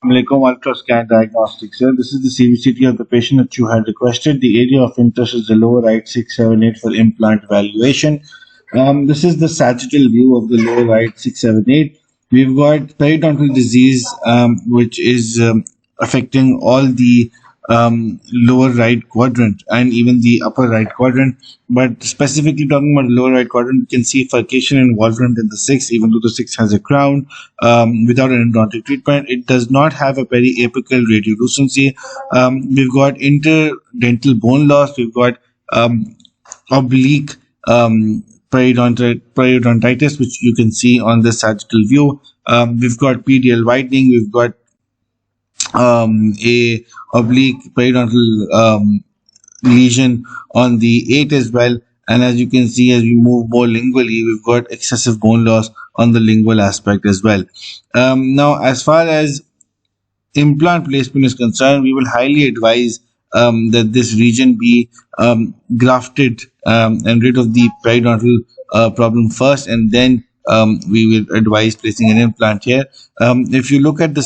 Alaikum Ultrascan Diagnostics. Sir, this is the CVCT of the patient that you had requested. The area of interest is the lower right 678 for implant evaluation. This is the sagittal view of the lower right 678. We've got periodontal disease, which is affecting all the lower right quadrant and even the upper right quadrant. But specifically talking about the lower right quadrant, you can see furcation involvement in the six, even though the six has a crown, without an endodontic treatment. It does not have a periapical radiolucency. We've got interdental bone loss. We've got oblique periodontitis, which you can see on the sagittal view. We've got PDL widening. We've got a oblique periodontal lesion on the 8 as well. And as you can see, as we move more lingually, we've got excessive bone loss on the lingual aspect as well. Now, as far as implant placement is concerned, we will highly advise that this region be grafted and rid of the periodontal problem first, and then we will advise placing an implant here. If you look at the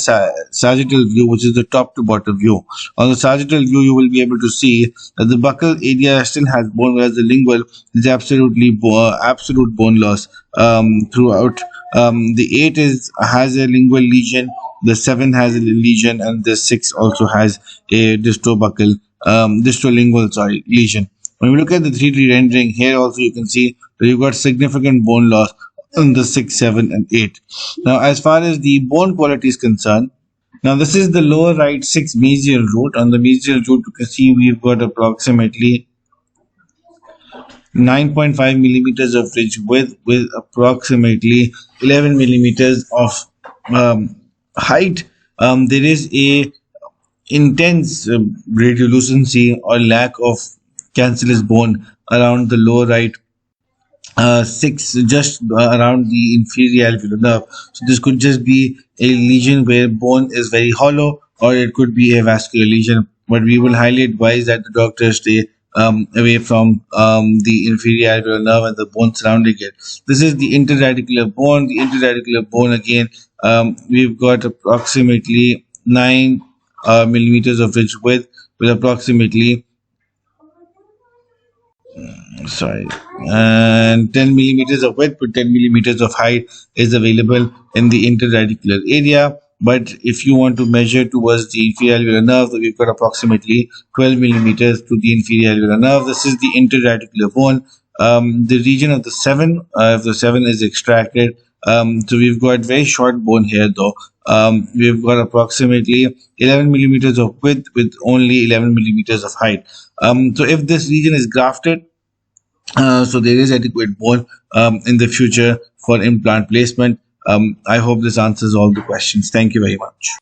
sagittal view, which is the top to bottom view, on the sagittal view, you will be able to see that the buccal area still has bone, whereas the lingual is absolutely absolute bone loss throughout. The 8 has a lingual lesion, the 7 has a lesion, and the 6 also has a distrolingual lesion. When we look at the 3D rendering here, also you can see that you've got significant bone loss in the 6, 7, and 8. Now, as far as the bone quality is concerned, now this is the lower right 6 mesial root. On the mesial root, you can see we've got approximately 9.5 millimeters of ridge width with approximately 11 millimeters of height. There is a intense radiolucency or lack of cancellous bone around the lower right 6, just around the inferior alveolar nerve. So this could just be a lesion where bone is very hollow, or it could be a vascular lesion. But we will highly advise that the doctor stay away from the inferior alveolar nerve and the bone surrounding it. This is the interradicular bone. The interradicular bone, again, we've got approximately 9 millimeters of ridge width with approximately and 10 millimeters of width with 10 millimeters of height is available in the interradicular area. But if you want to measure towards the inferior alveolar nerve, we've got approximately 12 millimeters to the inferior alveolar nerve. This is the interradicular bone. The region of the 7, if the 7 is extracted, so we've got very short bone here though. We've got approximately 11 millimeters of width with only 11 millimeters of height. So if this region is grafted, so there is adequate bone in the future for implant placement. I hope this answers all the questions. Thank you very much.